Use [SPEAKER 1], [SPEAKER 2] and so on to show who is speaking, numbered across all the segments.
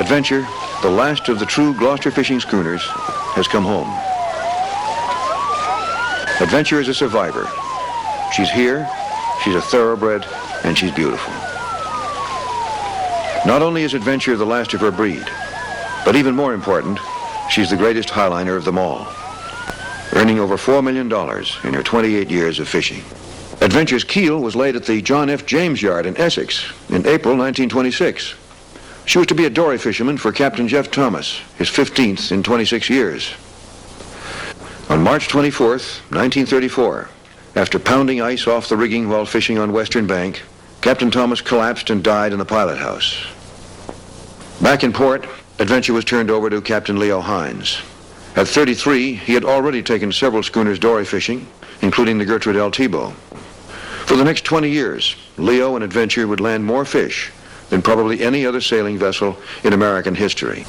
[SPEAKER 1] Adventure, the last of the true Gloucester fishing schooners, has come home. Adventure is a survivor. She's here, she's a thoroughbred, and she's beautiful. Not only is Adventure the last of her breed, but even more important, she's the greatest highliner of them all, earning over $4 million in her 28 years of fishing. Adventure's keel was laid at the John F. James Yard in Essex in April 1926. She was to be a dory fisherman for Captain Jeff Thomas, his 15th in 26 years. On March 24th, 1934, after pounding ice off the rigging while fishing on Western Bank, Captain Thomas collapsed and died in the pilot house. Back in port, Adventure was turned over to Captain Leo Hines. At 33, he had already taken several schooners dory fishing, including the Gertrude L. Tebow. For the next 20 years, Leo and Adventure would land more fish than probably any other sailing vessel in American history.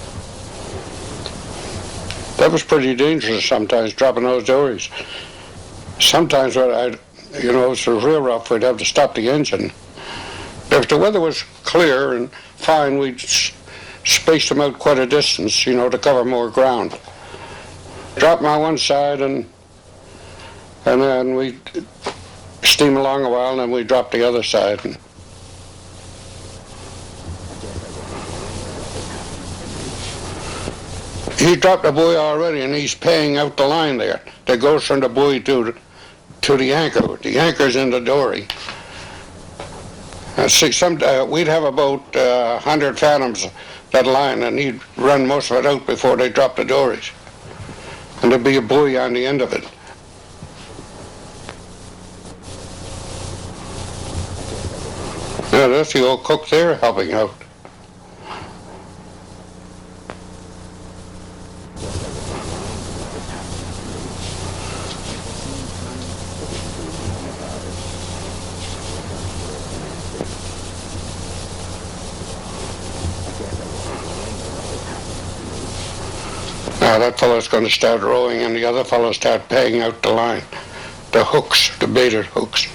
[SPEAKER 2] That was pretty dangerous sometimes, dropping those dories. Sometimes when it was real rough, we'd have to stop the engine. If the weather was clear and fine, we'd space them out quite a distance, to cover more ground. Drop them on one side and then we'd steam along a while and then we'd drop the other side. He dropped the buoy already and he's paying out the line there that goes from the buoy to the anchor. The anchor's in the dory. We'd have about 100 fathoms that line, and he'd run most of it out before they dropped the dories. And there'd be a buoy on the end of it. Yeah, that's the old cook there helping out. Now that fellow's going to start rowing and the other fellow start paying out the line. The hooks, the baited hooks.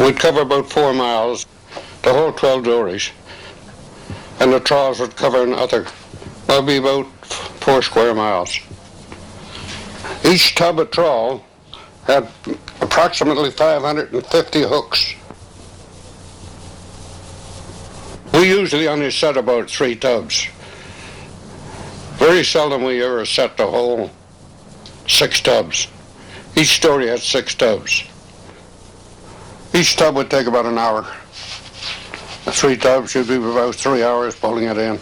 [SPEAKER 2] We'd cover about 4 miles, the whole 12 dories, and the trawls would cover another, that'd be about 4 square miles. Each tub of trawl had approximately 550 hooks. We usually only set about 3 tubs. Very seldom we ever set the whole 6 tubs. Each dory had 6 tubs. Each tub would take about an hour. The 3 tubs should be about 3 hours pulling it in.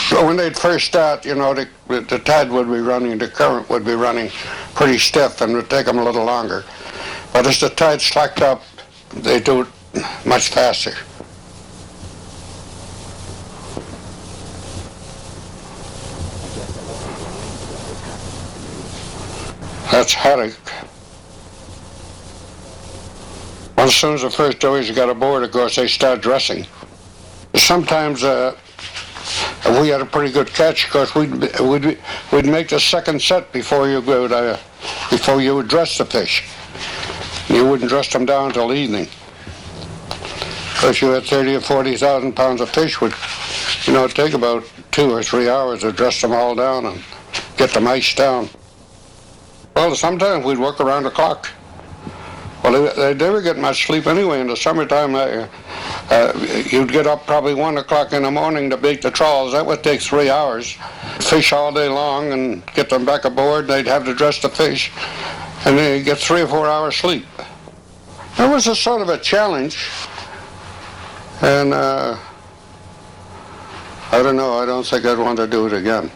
[SPEAKER 2] So when they'd first start, the tide would be running, the current would be running pretty stiff and it would take them a little longer. But as the tide slacked up, they do it much faster. That's haddock. Well, as soon as the first dories got aboard, of course, they start dressing. Sometimes we had a pretty good catch, because we'd make the second set before you would dress the fish. You wouldn't dress them down until evening. Because you had 30 or 40,000 pounds of fish, would take about 2 or 3 hours to dress them all down and get them iced down. Well, sometimes we'd work around the clock. Well, they never get much sleep anyway. In the summertime, you'd get up probably 1 o'clock in the morning to bait the trawls. That would take 3 hours. Fish all day long and get them back aboard. They'd have to dress the fish, and they'd get 3 or 4 hours sleep. It was a sort of a challenge, and I don't know. I don't think I'd want to do it again.